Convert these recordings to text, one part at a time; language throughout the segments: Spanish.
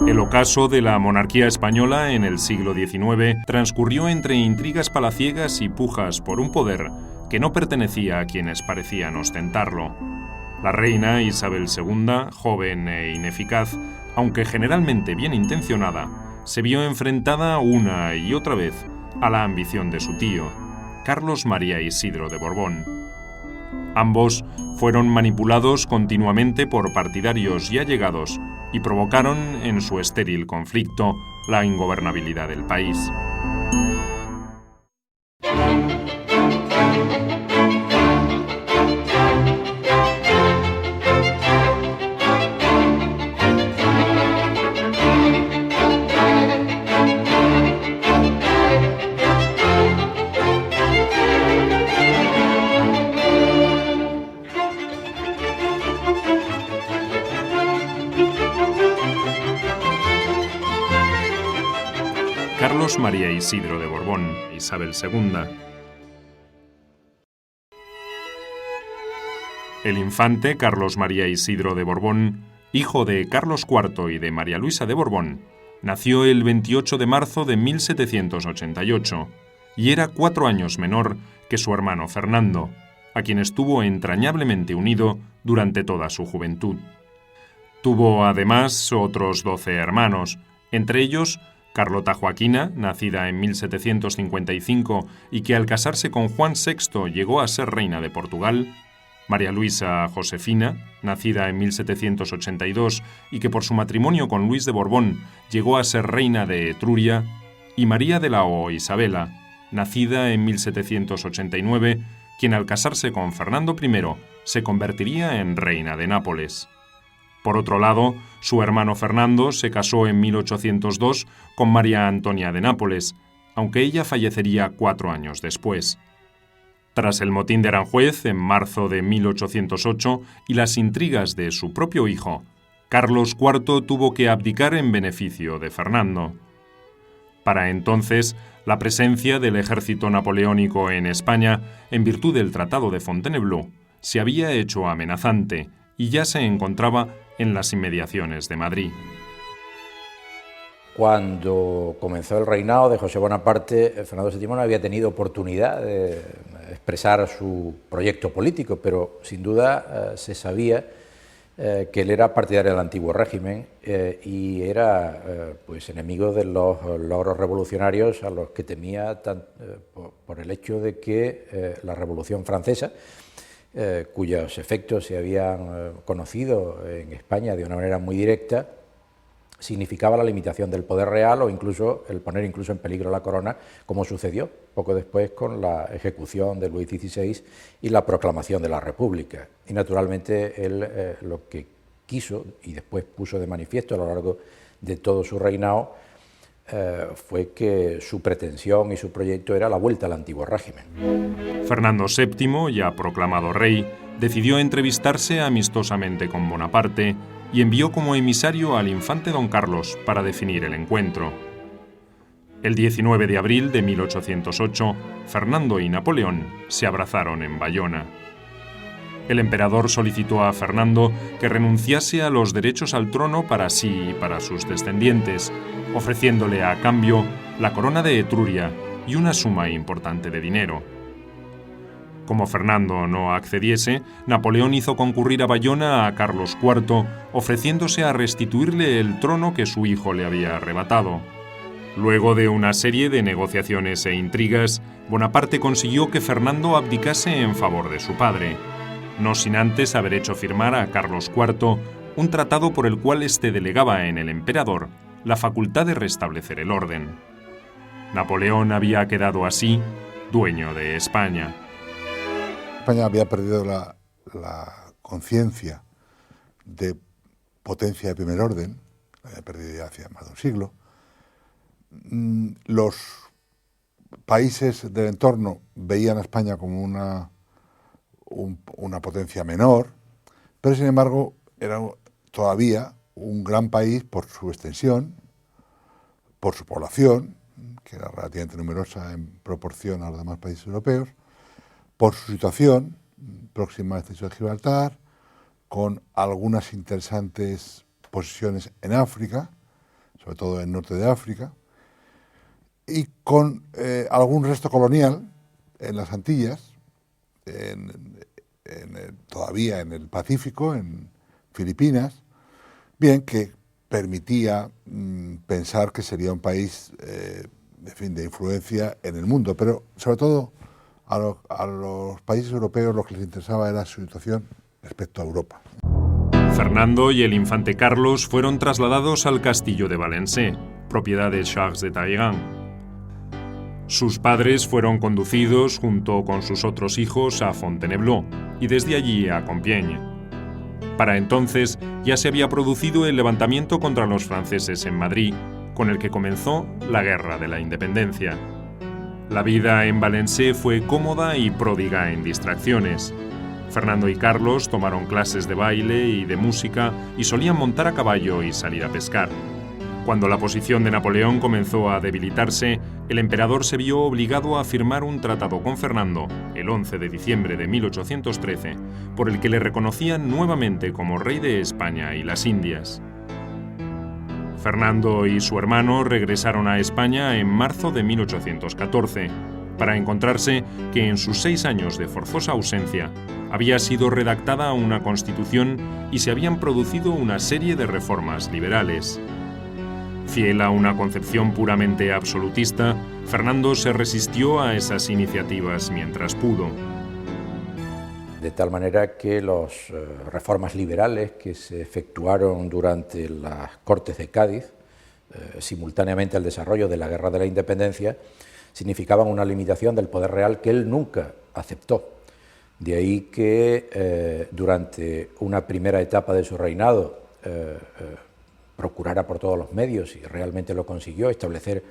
El ocaso de la monarquía española en el siglo XIX transcurrió entre intrigas palaciegas y pujas por un poder que no pertenecía a quienes parecían ostentarlo. La reina Isabel II, joven e ineficaz, aunque generalmente bien intencionada, se vio enfrentada una y otra vez a la ambición de su tío, Carlos María Isidro de Borbón. Ambos fueron manipulados continuamente por partidarios y allegados y provocaron en su estéril conflicto la ingobernabilidad del país. Carlos María Isidro de Borbón, Isabel II. El infante Carlos María Isidro de Borbón, hijo de Carlos IV y de María Luisa de Borbón, nació el 28 de marzo de 1788 y era 4 años menor que su hermano Fernando, a quien estuvo entrañablemente unido durante toda su juventud. Tuvo además otros 12 hermanos, entre ellos Carlota Joaquina, nacida en 1755 y que al casarse con Juan VI llegó a ser reina de Portugal; María Luisa Josefina, nacida en 1782 y que por su matrimonio con Luis de Borbón llegó a ser reina de Etruria; y María de la O Isabela, nacida en 1789, quien al casarse con Fernando I se convertiría en reina de Nápoles. Por otro lado, su hermano Fernando se casó en 1802 con María Antonia de Nápoles, aunque ella fallecería 4 años después. Tras el motín de Aranjuez en marzo de 1808 y las intrigas de su propio hijo, Carlos IV tuvo que abdicar en beneficio de Fernando. Para entonces, la presencia del ejército napoleónico en España, en virtud del Tratado de Fontainebleau, se había hecho amenazante y ya se encontraba en las inmediaciones de Madrid. Cuando comenzó el reinado de José Bonaparte, Fernando VII no había tenido oportunidad de expresar su proyecto político, pero sin duda se sabía que él era partidario del antiguo régimen y era pues enemigo de los logros revolucionarios a los que temía por el hecho de que la Revolución Francesa, cuyos efectos se habían conocido en España de una manera muy directa, significaba la limitación del poder real o incluso el poner en peligro la corona, como sucedió poco después con la ejecución de Luis XVI y la proclamación de la República. Y naturalmente él lo que quiso y después puso de manifiesto a lo largo de todo su reinado fue que su pretensión y su proyecto era la vuelta al antiguo régimen. Fernando VII, ya proclamado rey, decidió entrevistarse amistosamente con Bonaparte y envió como emisario al infante don Carlos para definir el encuentro. El 19 de abril de 1808, Fernando y Napoleón se abrazaron en Bayona. El emperador solicitó a Fernando que renunciase a los derechos al trono para sí y para sus descendientes, ofreciéndole a cambio la corona de Etruria y una suma importante de dinero. Como Fernando no accediese, Napoleón hizo concurrir a Bayona a Carlos IV, ofreciéndose a restituirle el trono que su hijo le había arrebatado. Luego de una serie de negociaciones e intrigas, Bonaparte consiguió que Fernando abdicase en favor de su padre, no sin antes haber hecho firmar a Carlos IV un tratado por el cual éste delegaba en el emperador la facultad de restablecer el orden. Napoleón había quedado así dueño de España. España había perdido la conciencia de potencia de primer orden, la había perdido ya hace más de un siglo. Los países del entorno veían a España como una potencia menor, pero sin embargo era todavía un gran país por su extensión, por su población, que era relativamente numerosa en proporción a los demás países europeos, por su situación próxima al estrecho de Gibraltar, con algunas interesantes posesiones en África sobre todo en el norte de África, y con algún resto colonial en las Antillas, todavía en el Pacífico, en Filipinas, bien, que permitía pensar que sería un país de influencia en el mundo, pero sobre todo a los países europeos lo que les interesaba era su situación respecto a Europa. Fernando y el infante Carlos fueron trasladados al castillo de Valencé, propiedad de Charles de Taïgan. Sus padres fueron conducidos junto con sus otros hijos a Fontainebleau y desde allí a Compiègne. Para entonces ya se había producido el levantamiento contra los franceses en Madrid, con el que comenzó la Guerra de la Independencia. La vida en Valencé fue cómoda y pródiga en distracciones. Fernando y Carlos tomaron clases de baile y de música y solían montar a caballo y salir a pescar. Cuando la posición de Napoleón comenzó a debilitarse, el emperador se vio obligado a firmar un tratado con Fernando, el 11 de diciembre de 1813, por el que le reconocían nuevamente como rey de España y las Indias. Fernando y su hermano regresaron a España en marzo de 1814, para encontrarse que en sus 6 años de forzosa ausencia había sido redactada una constitución y se habían producido una serie de reformas liberales. Fiel a una concepción puramente absolutista, Fernando se resistió a esas iniciativas mientras pudo. De tal manera que las reformas liberales que se efectuaron durante las Cortes de Cádiz, simultáneamente al desarrollo de la Guerra de la Independencia, significaban una limitación del poder real que él nunca aceptó. De ahí que durante una primera etapa de su reinado procurara por todos los medios, y realmente lo consiguió, establecer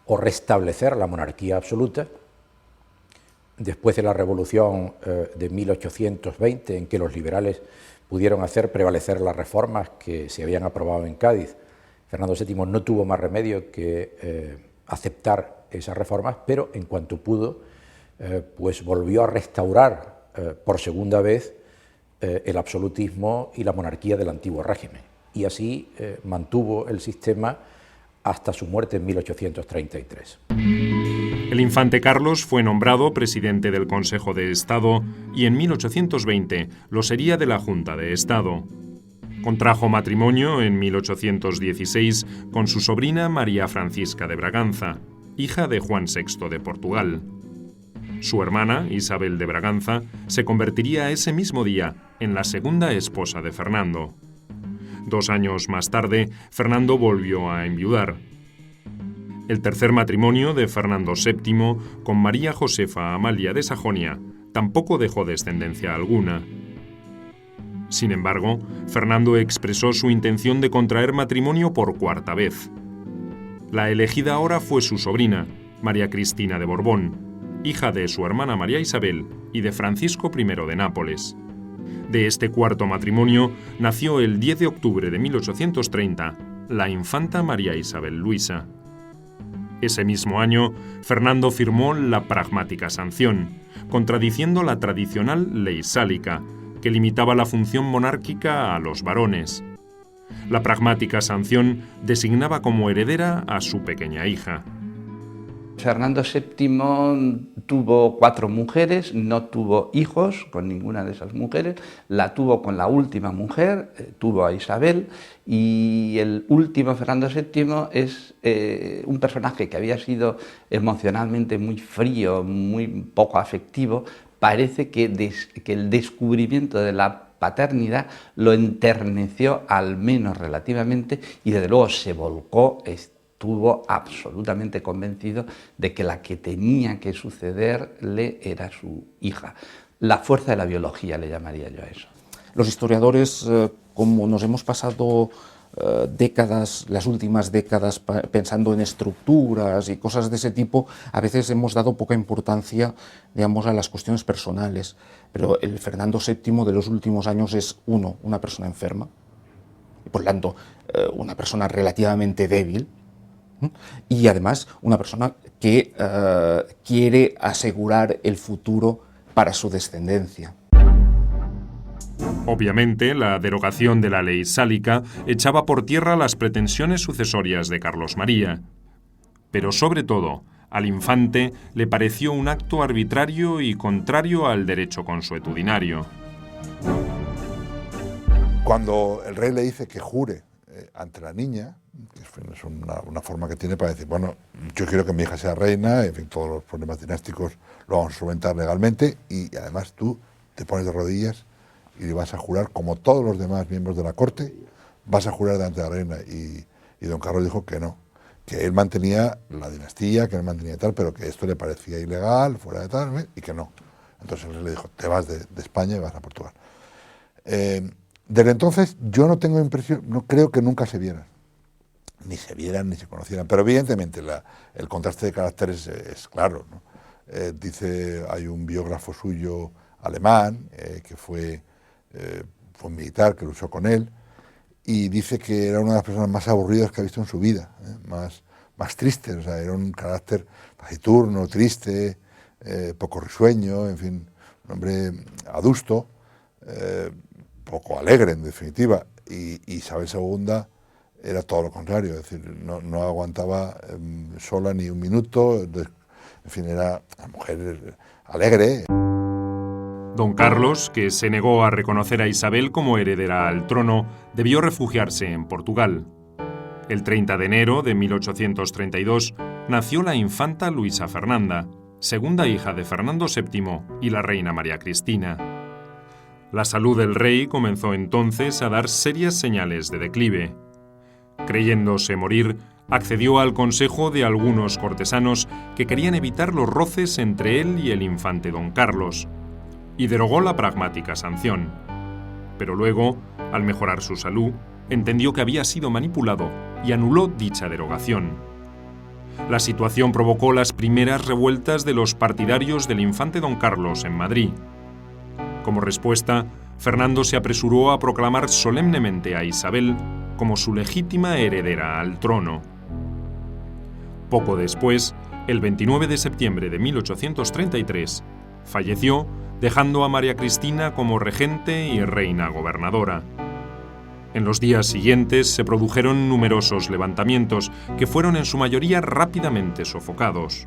o restablecer la monarquía absoluta. Después de la Revolución de 1820, en que los liberales pudieron hacer prevalecer las reformas que se habían aprobado en Cádiz, Fernando VII no tuvo más remedio que aceptar esas reformas, pero en cuanto pudo, pues volvió a restaurar por segunda vez el absolutismo y la monarquía del antiguo régimen. Y así mantuvo el sistema hasta su muerte en 1833. El infante Carlos fue nombrado presidente del Consejo de Estado y en 1820 lo sería de la Junta de Estado. Contrajo matrimonio en 1816 con su sobrina María Francisca de Braganza, hija de Juan VI de Portugal. Su hermana, Isabel de Braganza, se convertiría ese mismo día en la segunda esposa de Fernando. 2 años más tarde, Fernando volvió a enviudar. El tercer matrimonio de Fernando VII con María Josefa Amalia de Sajonia tampoco dejó descendencia alguna. Sin embargo, Fernando expresó su intención de contraer matrimonio por 4ª vez. La elegida ahora fue su sobrina, María Cristina de Borbón, hija de su hermana María Isabel y de Francisco I de Nápoles. De este 4º matrimonio nació el 10 de octubre de 1830 la infanta María Isabel Luisa. Ese mismo año, Fernando firmó la Pragmática Sanción, contradiciendo la tradicional ley sálica, que limitaba la función monárquica a los varones. La Pragmática Sanción designaba como heredera a su pequeña hija. Fernando VII tuvo 4 mujeres, no tuvo hijos con ninguna de esas mujeres, la tuvo con la última mujer, tuvo a Isabel, y el último Fernando VII es un personaje que había sido emocionalmente muy frío, muy poco afectivo. Parece que el descubrimiento de la paternidad lo enterneció, al menos relativamente, y desde luego se volcó. Estuvo absolutamente convencido de que la que tenía que sucederle era su hija. La fuerza de la biología le llamaría yo a eso. Los historiadores, como nos hemos pasado las últimas décadas pensando en estructuras y cosas de ese tipo, a veces hemos dado poca importancia, digamos, a las cuestiones personales. Pero el Fernando VII de los últimos años es, una persona enferma, y por lo tanto, una persona relativamente débil, y además una persona que quiere asegurar el futuro para su descendencia. Obviamente, la derogación de la ley sálica echaba por tierra las pretensiones sucesorias de Carlos María. Pero sobre todo, al infante le pareció un acto arbitrario y contrario al derecho consuetudinario. Cuando el rey le dice que jure ante la niña, que es una forma que tiene para decir, bueno, yo quiero que mi hija sea reina, en fin, todos los problemas dinásticos lo vamos a solventar legalmente, y además tú te pones de rodillas y le vas a jurar, como todos los demás miembros de la corte, vas a jurar delante de la reina. Y don Carlos dijo que no, que él mantenía la dinastía, que él mantenía tal, pero que esto le parecía ilegal, fuera de tal, y que no. Entonces el rey le dijo, te vas de España y vas a Portugal. Desde entonces yo no tengo impresión, no creo que nunca se vieran, ni se conocieran, pero evidentemente el contraste de caracteres es claro, ¿no? Hay un biógrafo suyo alemán que fue un militar que luchó con él, y dice que era una de las personas más aburridas que ha visto en su vida, más triste, o sea, era un carácter taciturno, triste, poco risueño, en fin, un hombre adusto, poco alegre en definitiva, y Isabel II era todo lo contrario, es decir, no aguantaba sola ni un minuto, en fin, era una mujer alegre. Don Carlos, que se negó a reconocer a Isabel como heredera al trono, debió refugiarse en Portugal. El 30 de enero de 1832 nació la infanta Luisa Fernanda, segunda hija de Fernando VII y la reina María Cristina. La salud del rey comenzó entonces a dar serias señales de declive. Creyéndose morir, accedió al consejo de algunos cortesanos que querían evitar los roces entre él y el infante don Carlos, y derogó la pragmática sanción. Pero luego, al mejorar su salud, entendió que había sido manipulado y anuló dicha derogación. La situación provocó las primeras revueltas de los partidarios del infante don Carlos en Madrid. Como respuesta, Fernando se apresuró a proclamar solemnemente a Isabel como su legítima heredera al trono. Poco después, el 29 de septiembre de 1833, falleció, dejando a María Cristina como regente y reina gobernadora. En los días siguientes se produjeron numerosos levantamientos que fueron en su mayoría rápidamente sofocados.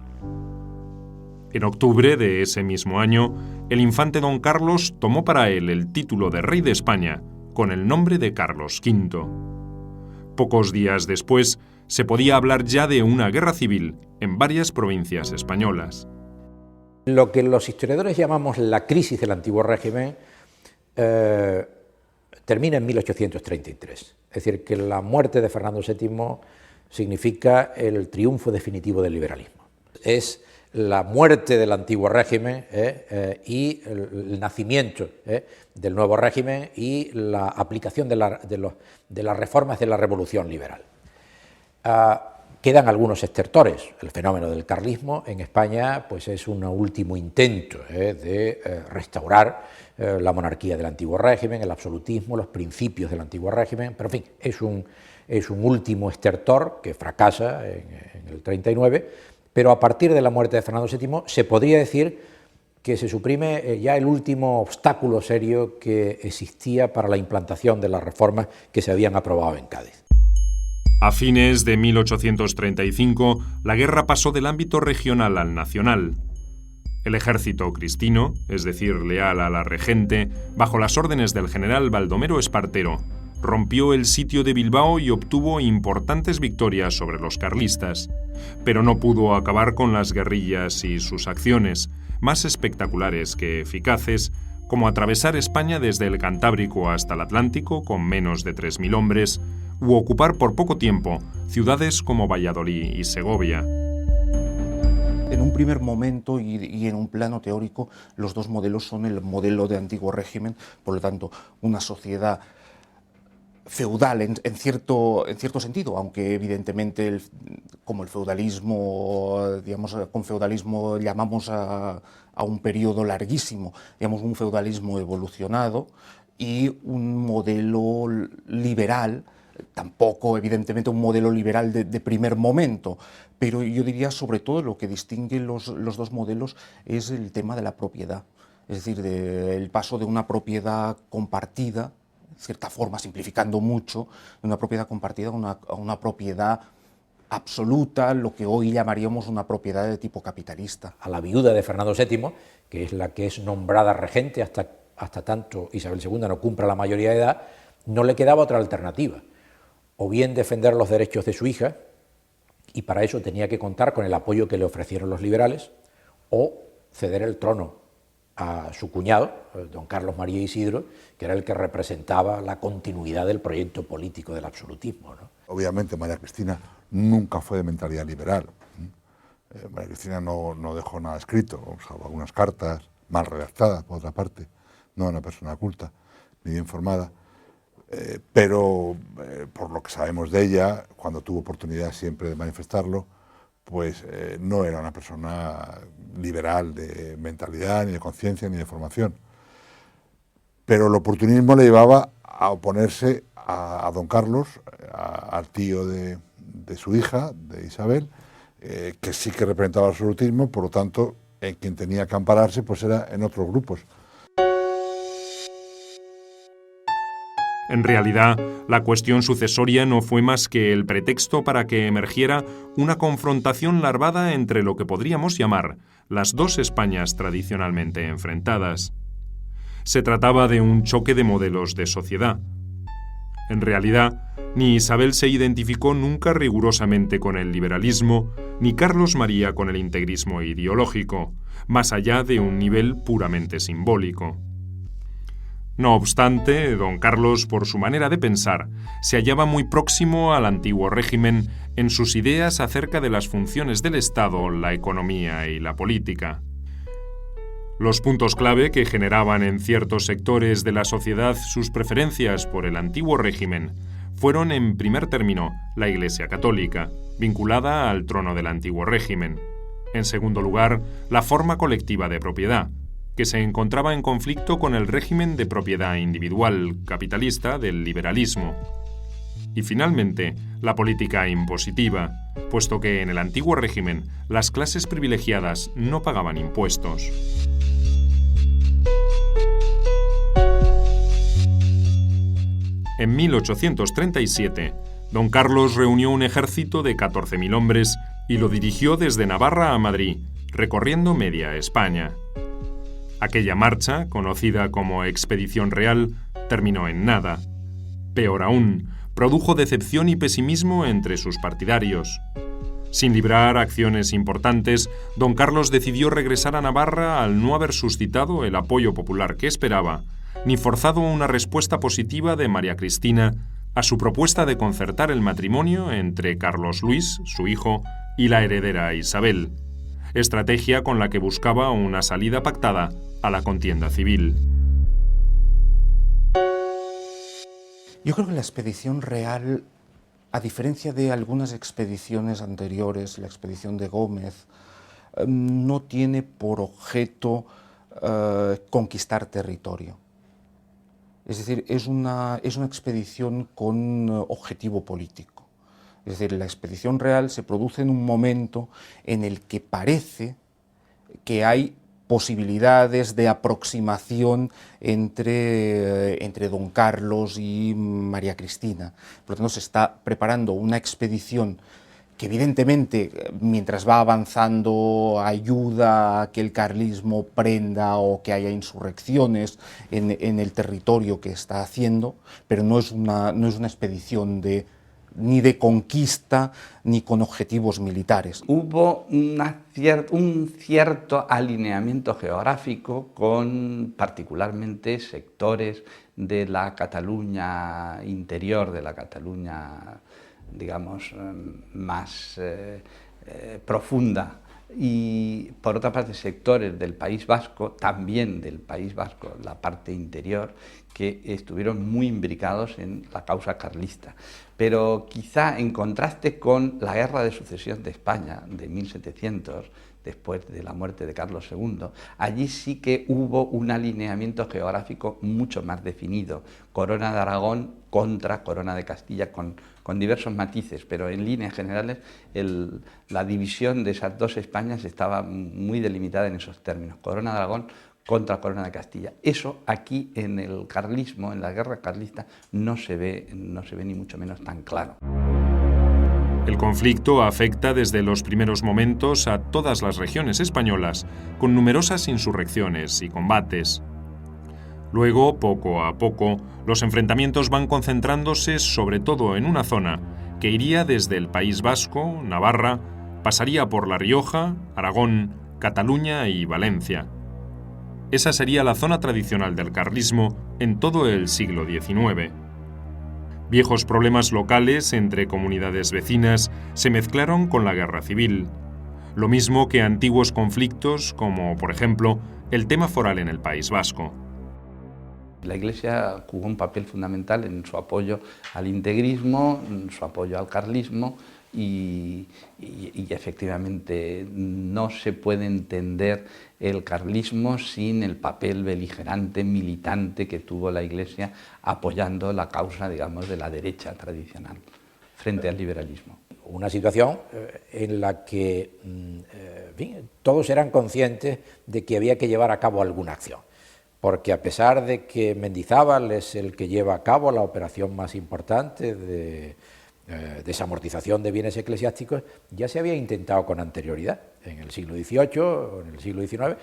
En octubre de ese mismo año, el infante don Carlos tomó para él el título de rey de España con el nombre de Carlos V. Pocos días después, se podía hablar ya de una guerra civil en varias provincias españolas. Lo que los historiadores llamamos la crisis del antiguo régimen termina en 1833. Es decir, que la muerte de Fernando VII significa el triunfo definitivo del liberalismo. Es la muerte del antiguo régimen y el nacimiento del nuevo régimen y la aplicación de las reformas de la revolución liberal. Quedan algunos estertores. El fenómeno del carlismo en España pues es un último intento de restaurar la monarquía del antiguo régimen, el absolutismo, los principios del antiguo régimen, pero en fin, es un último estertor que fracasa en el 39, pero a partir de la muerte de Fernando VII se podría decir que se suprime ya el último obstáculo serio que existía para la implantación de las reformas que se habían aprobado en Cádiz. A fines de 1835, la guerra pasó del ámbito regional al nacional. El ejército cristino, es decir, leal a la regente, bajo las órdenes del general Baldomero Espartero, rompió el sitio de Bilbao y obtuvo importantes victorias sobre los carlistas, pero no pudo acabar con las guerrillas y sus acciones, más espectaculares que eficaces, como atravesar España desde el Cantábrico hasta el Atlántico con menos de 3.000 hombres, u ocupar por poco tiempo ciudades como Valladolid y Segovia. En un primer momento y en un plano teórico, los dos modelos son el modelo de antiguo régimen, por lo tanto, una sociedad feudal en cierto sentido, aunque evidentemente como el feudalismo, digamos, con feudalismo llamamos a un periodo larguísimo, digamos un feudalismo evolucionado y un modelo liberal, tampoco evidentemente un modelo liberal de primer momento, pero yo diría sobre todo lo que distingue los dos modelos es el tema de la propiedad. es decir, del paso de una propiedad compartida, de cierta forma, simplificando mucho, de una propiedad compartida a una propiedad absoluta, lo que hoy llamaríamos una propiedad de tipo capitalista. A la viuda de Fernando VII, que es la que es nombrada regente hasta tanto Isabel II no cumpla la mayoría de edad, no le quedaba otra alternativa, o bien defender los derechos de su hija, y para eso tenía que contar con el apoyo que le ofrecieron los liberales, o ceder el trono a su cuñado, don Carlos María Isidro, que era el que representaba la continuidad del proyecto político del absolutismo, ¿no? Obviamente María Cristina nunca fue de mentalidad liberal. María Cristina no dejó nada escrito, salvo algunas cartas mal redactadas, por otra parte, no una persona culta ni bien formada, pero por lo que sabemos de ella, cuando tuvo oportunidad siempre de manifestarlo, pues no era una persona liberal de mentalidad, ni de conciencia, ni de formación. Pero el oportunismo le llevaba a oponerse a don Carlos, al tío de su hija, de Isabel, que sí que representaba el absolutismo, por lo tanto, en quien tenía que ampararse pues era en otros grupos. En realidad, la cuestión sucesoria no fue más que el pretexto para que emergiera una confrontación larvada entre lo que podríamos llamar las dos Españas tradicionalmente enfrentadas. Se trataba de un choque de modelos de sociedad. En realidad, ni Isabel se identificó nunca rigurosamente con el liberalismo, ni Carlos María con el integrismo ideológico, más allá de un nivel puramente simbólico. No obstante, don Carlos, por su manera de pensar, se hallaba muy próximo al antiguo régimen en sus ideas acerca de las funciones del Estado, la economía y la política. Los puntos clave que generaban en ciertos sectores de la sociedad sus preferencias por el antiguo régimen fueron, en primer término, la Iglesia católica, vinculada al trono del antiguo régimen. En segundo lugar, la forma colectiva de propiedad, que se encontraba en conflicto con el régimen de propiedad individual capitalista del liberalismo. Y finalmente, la política impositiva, puesto que en el antiguo régimen las clases privilegiadas no pagaban impuestos. En 1837, don Carlos reunió un ejército de 14.000 hombres y lo dirigió desde Navarra a Madrid, recorriendo media España. Aquella marcha, conocida como Expedición Real, terminó en nada. Peor aún, produjo decepción y pesimismo entre sus partidarios. Sin librar acciones importantes, don Carlos decidió regresar a Navarra al no haber suscitado el apoyo popular que esperaba, ni forzado una respuesta positiva de María Cristina a su propuesta de concertar el matrimonio entre Carlos Luis, su hijo, y la heredera Isabel, estrategia con la que buscaba una salida pactada a la contienda civil. Yo creo que la expedición real, a diferencia de algunas expediciones anteriores, la expedición de Gómez, no tiene por objeto conquistar territorio. Es decir, es una expedición con objetivo político. Es decir, la expedición real se produce en un momento en el que parece que hay posibilidades de aproximación entre don Carlos y María Cristina. Por lo tanto, se está preparando una expedición que evidentemente, mientras va avanzando, ayuda a que el carlismo prenda o que haya insurrecciones en el territorio que está haciendo, pero no es una expedición ni de conquista ni con objetivos militares. Hubo un cierto alineamiento geográfico con particularmente sectores de la Cataluña interior, de la Cataluña, digamos, más profunda, y por otra parte sectores del País Vasco, también del País Vasco, la parte interior, que estuvieron muy imbricados en la causa carlista. Pero quizá en contraste con la Guerra de Sucesión de España de 1700, después de la muerte de Carlos II, allí sí que hubo un alineamiento geográfico mucho más definido. Corona de Aragón contra Corona de Castilla, con diversos matices, pero en líneas generales la división de esas dos Españas estaba muy delimitada en esos términos. Corona de Aragón contra la corona de Castilla. Eso aquí en el carlismo, en la guerra carlista, no se ve ni mucho menos tan claro. El conflicto afecta desde los primeros momentos a todas las regiones españolas, con numerosas insurrecciones y combates. Luego, poco a poco, los enfrentamientos van concentrándose sobre todo en una zona que iría desde el País Vasco, Navarra, pasaría por La Rioja, Aragón, Cataluña y Valencia. Esa sería la zona tradicional del carlismo en todo el siglo XIX. Viejos problemas locales entre comunidades vecinas se mezclaron con la guerra civil, lo mismo que antiguos conflictos como, por ejemplo, el tema foral en el País Vasco. La Iglesia jugó un papel fundamental en su apoyo al integrismo, en su apoyo al carlismo y efectivamente no se puede entender el carlismo sin el papel beligerante, militante que tuvo la Iglesia apoyando la causa, digamos, de la derecha tradicional frente al liberalismo. Una situación en la que todos eran conscientes de que había que llevar a cabo alguna acción, porque a pesar de que Mendizábal es el que lleva a cabo la operación más importante de desamortización de bienes eclesiásticos, ya se había intentado con anterioridad, en el siglo XVIII o en el siglo XIX.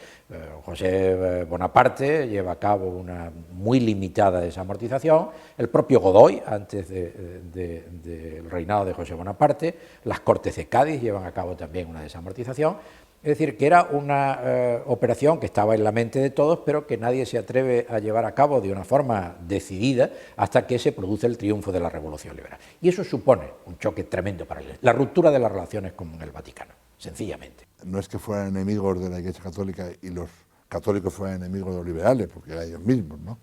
José Bonaparte lleva a cabo una muy limitada desamortización, el propio Godoy, antes del reinado de José Bonaparte, las Cortes de Cádiz llevan a cabo también una desamortización. Es decir, que era una operación que estaba en la mente de todos, pero que nadie se atreve a llevar a cabo de una forma decidida hasta que se produce el triunfo de la Revolución Liberal. Y eso supone un choque tremendo para la ruptura de las relaciones con el Vaticano, sencillamente. No es que fueran enemigos de la Iglesia Católica y los católicos fueran enemigos de los liberales, porque eran ellos mismos, ¿no?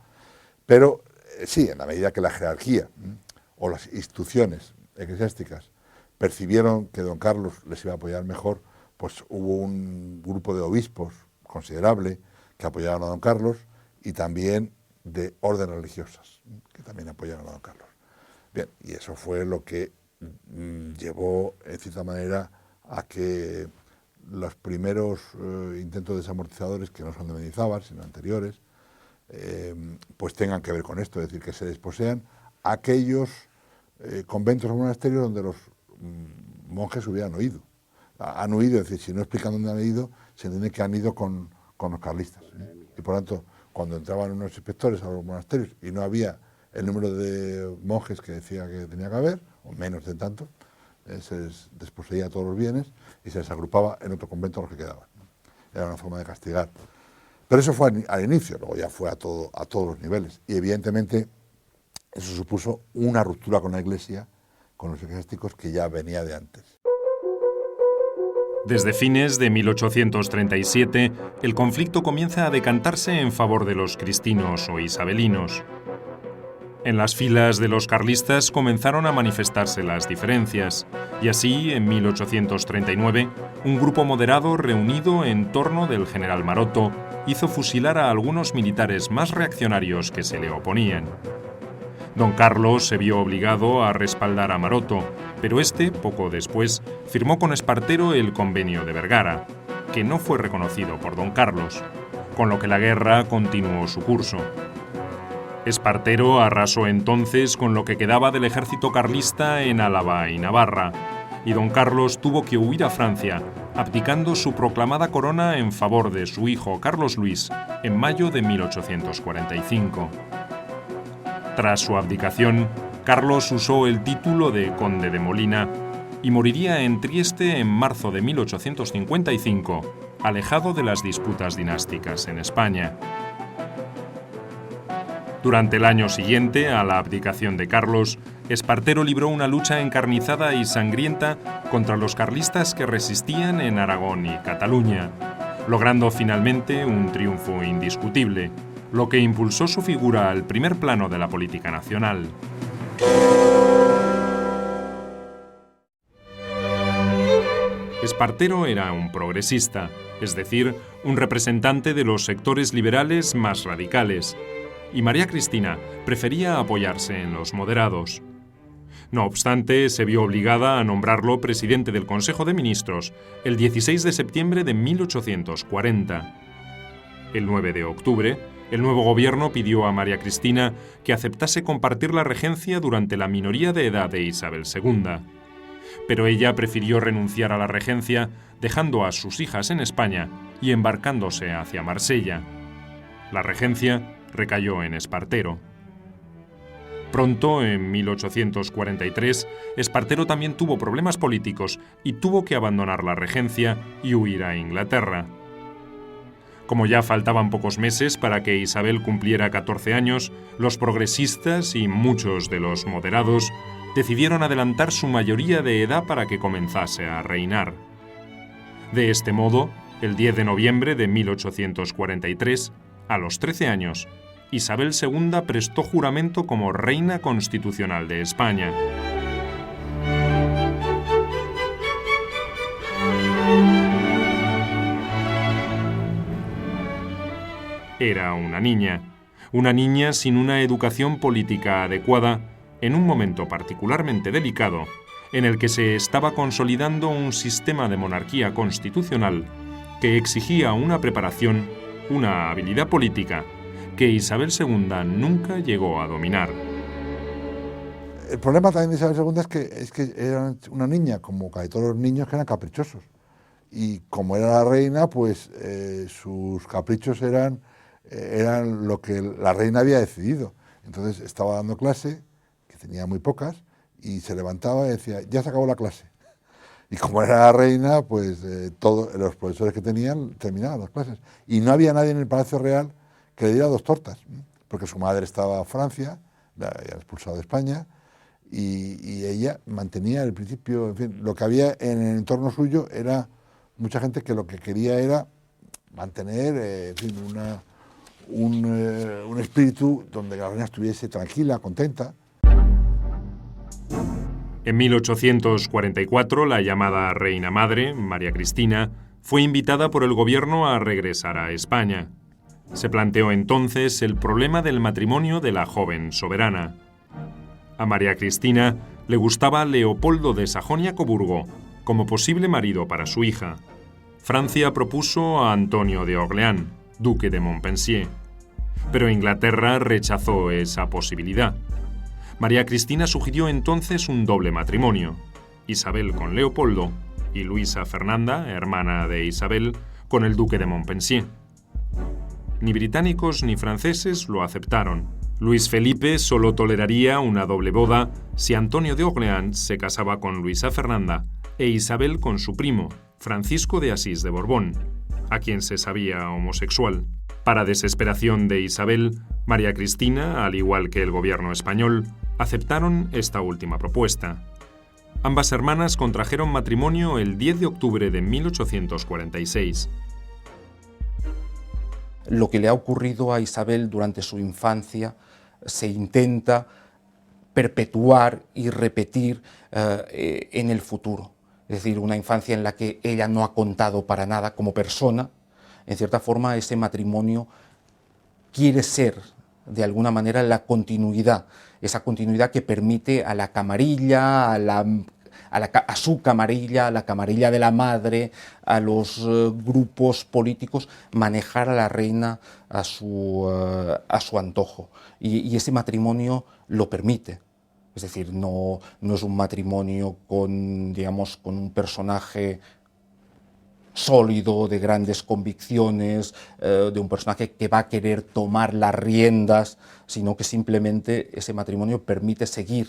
Pero sí, en la medida que la jerarquía o las instituciones eclesiásticas percibieron que don Carlos les iba a apoyar mejor, pues hubo un grupo de obispos considerable que apoyaron a don Carlos y también de órdenes religiosas que también apoyaron a don Carlos. Bien, y eso fue lo que llevó, en cierta manera, a que los primeros intentos desamortizadores, que no son de Mendizábal, sino anteriores, pues tengan que ver con esto, es decir, que se desposean aquellos conventos o monasterios donde los monjes hubieran huido. Han huido, es decir, si no explican dónde han ido, se entiende que han ido con los carlistas. Y por lo tanto, cuando entraban unos inspectores a los monasterios y no había el número de monjes que decía que tenía que haber, o menos de tanto, se les desposeía todos los bienes y se les agrupaba en otro convento a los que quedaban. Era una forma de castigar. Pero eso fue al inicio, luego ya fue a todos los niveles. Y evidentemente eso supuso una ruptura con la Iglesia, con los eclesiásticos, que ya venía de antes. Desde fines de 1837, el conflicto comienza a decantarse en favor de los cristinos o isabelinos. En las filas de los carlistas comenzaron a manifestarse las diferencias, y así, en 1839, un grupo moderado reunido en torno del general Maroto hizo fusilar a algunos militares más reaccionarios que se le oponían. Don Carlos se vio obligado a respaldar a Maroto, pero este, poco después, firmó con Espartero el Convenio de Vergara, que no fue reconocido por don Carlos, con lo que la guerra continuó su curso. Espartero arrasó entonces con lo que quedaba del ejército carlista en Álava y Navarra, y don Carlos tuvo que huir a Francia, abdicando su proclamada corona en favor de su hijo Carlos Luis en mayo de 1845. Tras su abdicación, Carlos usó el título de conde de Molina y moriría en Trieste en marzo de 1855, alejado de las disputas dinásticas en España. Durante el año siguiente a la abdicación de Carlos, Espartero libró una lucha encarnizada y sangrienta contra los carlistas que resistían en Aragón y Cataluña, logrando finalmente un triunfo indiscutible, lo que impulsó su figura al primer plano de la política nacional. Espartero era un progresista, es decir, un representante de los sectores liberales más radicales, y María Cristina prefería apoyarse en los moderados. No obstante, se vio obligada a nombrarlo presidente del Consejo de Ministros el 16 de septiembre de 1840. El 9 de octubre, el nuevo gobierno pidió a María Cristina que aceptase compartir la regencia durante la minoría de edad de Isabel II. Pero ella prefirió renunciar a la regencia, dejando a sus hijas en España y embarcándose hacia Marsella. La regencia recayó en Espartero. Pronto, en 1843, Espartero también tuvo problemas políticos y tuvo que abandonar la regencia y huir a Inglaterra. Como ya faltaban pocos meses para que Isabel cumpliera 14 años, los progresistas y muchos de los moderados decidieron adelantar su mayoría de edad para que comenzase a reinar. De este modo, el 10 de noviembre de 1843, a los 13 años, Isabel II prestó juramento como reina constitucional de España. Era una niña sin una educación política adecuada, en un momento particularmente delicado, en el que se estaba consolidando un sistema de monarquía constitucional que exigía una preparación, una habilidad política, que Isabel II nunca llegó a dominar. El problema también de Isabel II es que era una niña, como casi todos los niños, que eran caprichosos. Y como era la reina, pues sus caprichos eran lo que la reina había decidido. Entonces estaba dando clase, que tenía muy pocas, y se levantaba y decía, ya se acabó la clase. Y como era la reina, pues todos los profesores que tenían terminaban las clases. Y no había nadie en el Palacio Real que le diera 2 tortas, porque su madre estaba en Francia, la había expulsado de España, y ella mantenía el principio, en fin, lo que había en el entorno suyo era mucha gente que lo que quería era mantener, en fin, un espíritu donde la reina estuviese tranquila, contenta. En 1844, la llamada Reina Madre, María Cristina, fue invitada por el gobierno a regresar a España. Se planteó entonces el problema del matrimonio de la joven soberana. A María Cristina le gustaba Leopoldo de Sajonia-Coburgo como posible marido para su hija. Francia propuso a Antonio de Orleans, duque de Montpensier, pero Inglaterra rechazó esa posibilidad. María Cristina sugirió entonces un doble matrimonio, Isabel con Leopoldo y Luisa Fernanda, hermana de Isabel, con el duque de Montpensier. Ni británicos ni franceses lo aceptaron. Luis Felipe solo toleraría una doble boda si Antonio de Orleans se casaba con Luisa Fernanda e Isabel con su primo, Francisco de Asís de Borbón, a quien se sabía homosexual. Para desesperación de Isabel, María Cristina, al igual que el gobierno español, aceptaron esta última propuesta. Ambas hermanas contrajeron matrimonio el 10 de octubre de 1846. Lo que le ha ocurrido a Isabel durante su infancia se intenta perpetuar y repetir en el futuro. Es decir, una infancia en la que ella no ha contado para nada como persona. En cierta forma, ese matrimonio quiere ser, de alguna manera, la continuidad, esa continuidad que permite a la camarilla, a su camarilla, a la camarilla de la madre, a los grupos políticos, manejar a la reina a su antojo. Y ese matrimonio lo permite. Es decir, no es un matrimonio con, digamos, con un personaje sólido, de grandes convicciones, de un personaje que va a querer tomar las riendas, sino que simplemente ese matrimonio permite seguir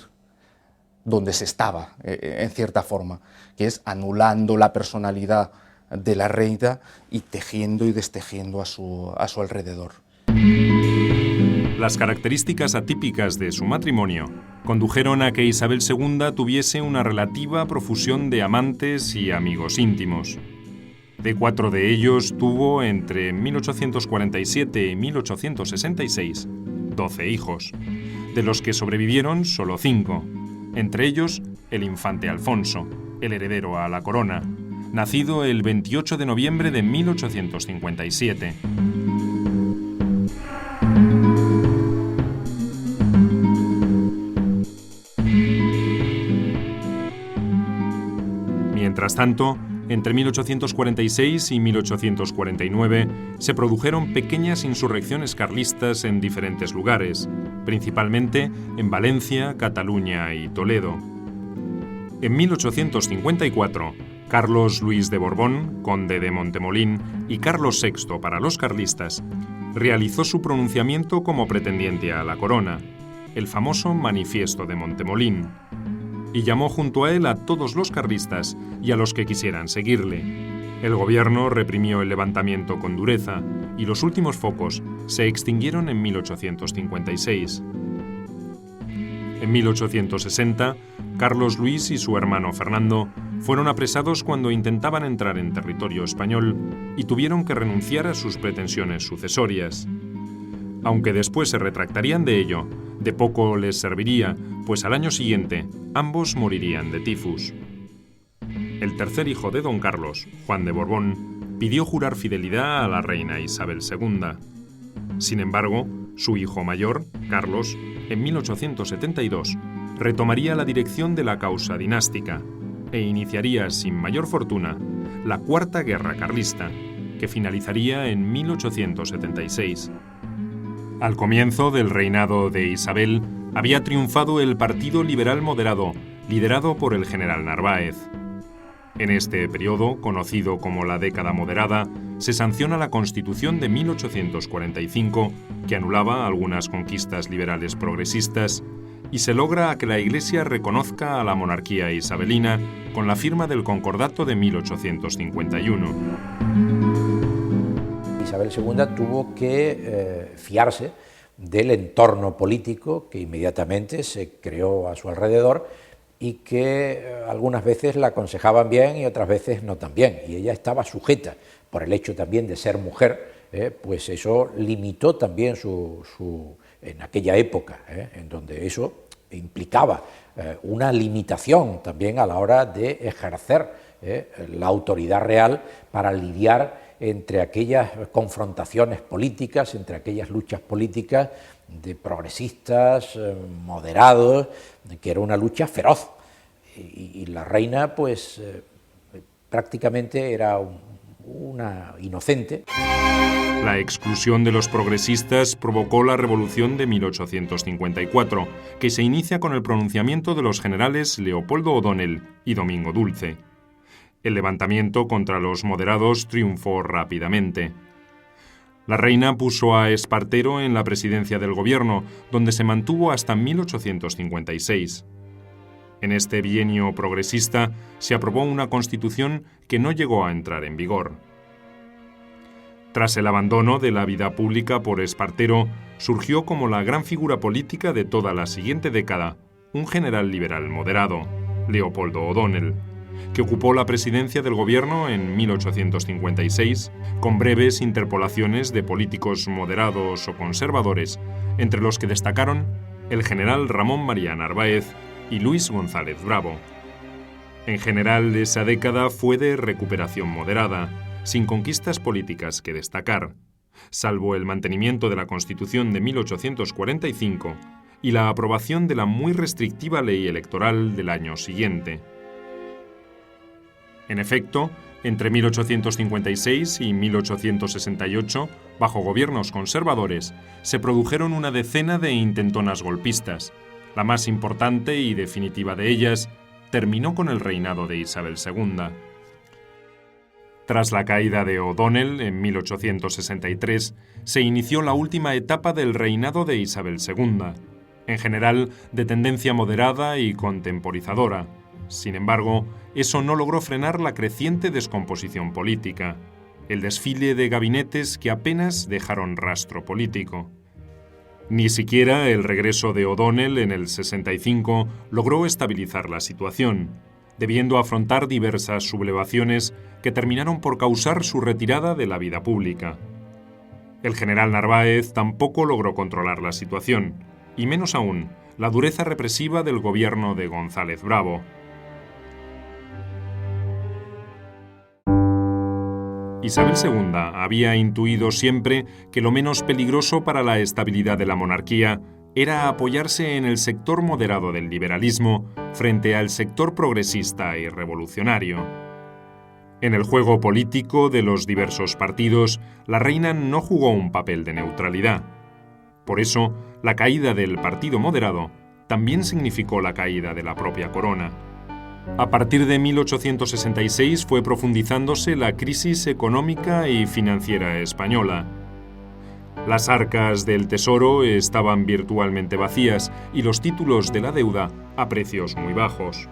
donde se estaba, en cierta forma, que es anulando la personalidad de la reina y tejiendo y destejiendo a su alrededor. Las características atípicas de su matrimonio condujeron a que Isabel II tuviese una relativa profusión de amantes y amigos íntimos. De 4 de ellos tuvo, entre 1847 y 1866, 12 hijos, de los que sobrevivieron solo 5, entre ellos el infante Alfonso, el heredero a la corona, nacido el 28 de noviembre de 1857. Mientras tanto, Entre 1846 y 1849 se produjeron pequeñas insurrecciones carlistas en diferentes lugares, principalmente en Valencia, Cataluña y Toledo. En 1854, Carlos Luis de Borbón, conde de Montemolín, y Carlos VI para los carlistas, realizó su pronunciamiento como pretendiente a la corona, el famoso Manifiesto de Montemolín, y llamó junto a él a todos los carlistas y a los que quisieran seguirle. El gobierno reprimió el levantamiento con dureza y los últimos focos se extinguieron en 1856. En 1860, Carlos Luis y su hermano Fernando fueron apresados cuando intentaban entrar en territorio español y tuvieron que renunciar a sus pretensiones sucesorias. Aunque después se retractarían de ello, de poco les serviría, pues al año siguiente ambos morirían de tifus. El tercer hijo de don Carlos, Juan de Borbón, pidió jurar fidelidad a la reina Isabel II. Sin embargo, su hijo mayor, Carlos, en 1872, retomaría la dirección de la causa dinástica e iniciaría sin mayor fortuna la Cuarta Guerra Carlista, que finalizaría en 1876. Al comienzo del reinado de Isabel, había triunfado el Partido Liberal Moderado, liderado por el general Narváez. En este periodo, conocido como la década moderada, se sanciona la Constitución de 1845, que anulaba algunas conquistas liberales progresistas, y se logra que la Iglesia reconozca a la monarquía isabelina con la firma del Concordato de 1851. Isabel II tuvo que fiarse del entorno político que inmediatamente se creó a su alrededor y que algunas veces la aconsejaban bien y otras veces no tan bien. Y ella estaba sujeta, por el hecho también de ser mujer, pues eso limitó también en aquella época, en donde eso implicaba una limitación también a la hora de ejercer la autoridad real para lidiar entre aquellas confrontaciones políticas, entre aquellas luchas políticas de progresistas, moderados, que era una lucha feroz. Y la reina, pues, prácticamente era una inocente. La exclusión de los progresistas provocó la Revolución de 1854, que se inicia con el pronunciamiento de los generales Leopoldo O'Donnell y Domingo Dulce. El levantamiento contra los moderados triunfó rápidamente. La reina puso a Espartero en la presidencia del gobierno, donde se mantuvo hasta 1856. En este bienio progresista se aprobó una constitución que no llegó a entrar en vigor. Tras el abandono de la vida pública por Espartero, surgió como la gran figura política de toda la siguiente década, un general liberal moderado, Leopoldo O'Donnell, que ocupó la presidencia del gobierno en 1856, con breves interpolaciones de políticos moderados o conservadores, entre los que destacaron el general Ramón María Narváez y Luis González Bravo. En general, esa década fue de recuperación moderada, sin conquistas políticas que destacar, salvo el mantenimiento de la Constitución de 1845 y la aprobación de la muy restrictiva ley electoral del año siguiente. En efecto, entre 1856 y 1868, bajo gobiernos conservadores, se produjeron una decena de intentonas golpistas. La más importante y definitiva de ellas terminó con el reinado de Isabel II. Tras la caída de O'Donnell en 1863, se inició la última etapa del reinado de Isabel II, en general de tendencia moderada y contemporizadora. Sin embargo, eso no logró frenar la creciente descomposición política, el desfile de gabinetes que apenas dejaron rastro político. Ni siquiera el regreso de O'Donnell en el 65 logró estabilizar la situación, debiendo afrontar diversas sublevaciones que terminaron por causar su retirada de la vida pública. El general Narváez tampoco logró controlar la situación, y menos aún, la dureza represiva del gobierno de González Bravo. Isabel II había intuido siempre que lo menos peligroso para la estabilidad de la monarquía era apoyarse en el sector moderado del liberalismo frente al sector progresista y revolucionario. En el juego político de los diversos partidos, la reina no jugó un papel de neutralidad. Por eso, la caída del Partido Moderado también significó la caída de la propia corona. A partir de 1866 fue profundizándose la crisis económica y financiera española. Las arcas del tesoro estaban virtualmente vacías y los títulos de la deuda a precios muy bajos.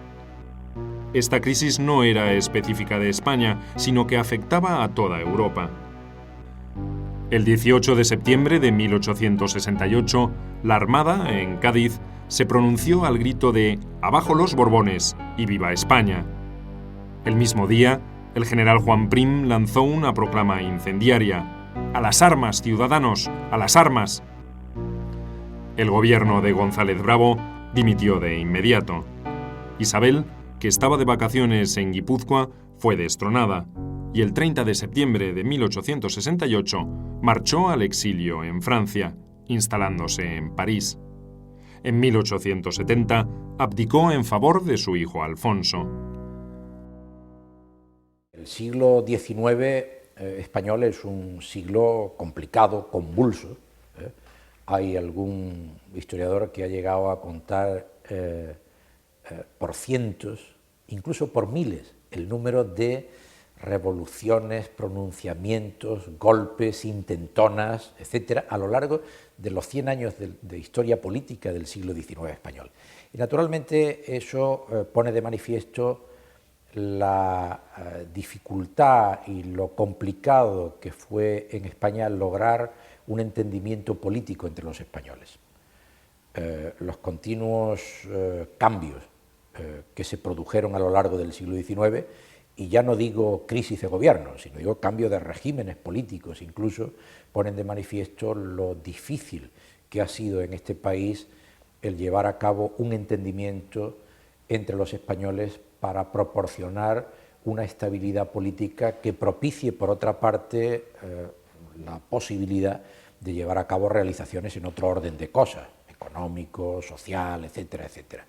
Esta crisis no era específica de España, sino que afectaba a toda Europa. El 18 de septiembre de 1868, la Armada, en Cádiz, se pronunció al grito de «Abajo los Borbones y viva España». El mismo día, el general Juan Prim lanzó una proclama incendiaria: «¡A las armas, ciudadanos! ¡A las armas!». El gobierno de González Bravo dimitió de inmediato. Isabel, que estaba de vacaciones en Guipúzcoa, fue destronada, y el 30 de septiembre de 1868 marchó al exilio en Francia, instalándose en París. En 1870 abdicó en favor de su hijo Alfonso. El siglo XIX español es un siglo complicado, convulso. Hay algún historiador que ha llegado a contar por cientos, incluso por miles, el número de revoluciones, pronunciamientos, golpes, intentonas, etcétera, a lo largo de los 100 años de historia política del siglo XIX español. Y naturalmente eso pone de manifiesto la dificultad y lo complicado que fue en España lograr un entendimiento político entre los españoles. Los continuos cambios que se produjeron a lo largo del siglo XIX, y ya no digo crisis de gobierno, sino digo cambio de regímenes políticos, incluso ponen de manifiesto lo difícil que ha sido en este país el llevar a cabo un entendimiento entre los españoles para proporcionar una estabilidad política que propicie, por otra parte, la posibilidad de llevar a cabo realizaciones en otro orden de cosas, económico, social, etcétera, etcétera.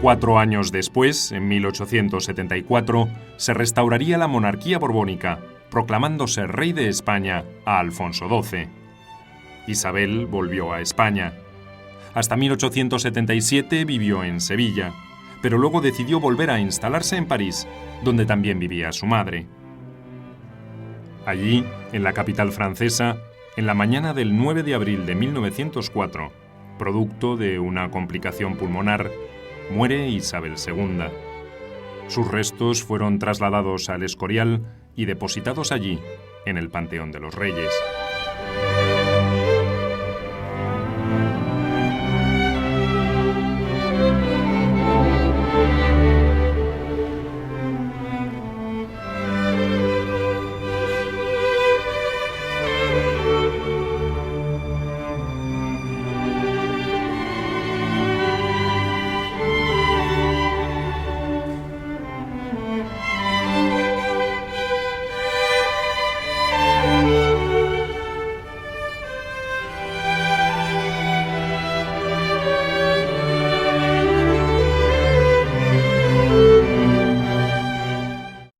4 años después, en 1874, se restauraría la monarquía borbónica, proclamándose rey de España a Alfonso XII. Isabel volvió a España. Hasta 1877 vivió en Sevilla, pero luego decidió volver a instalarse en París, donde también vivía su madre. Allí, en la capital francesa, en la mañana del 9 de abril de 1904, producto de una complicación pulmonar, muere Isabel II. Sus restos fueron trasladados al Escorial y depositados allí, en el Panteón de los Reyes.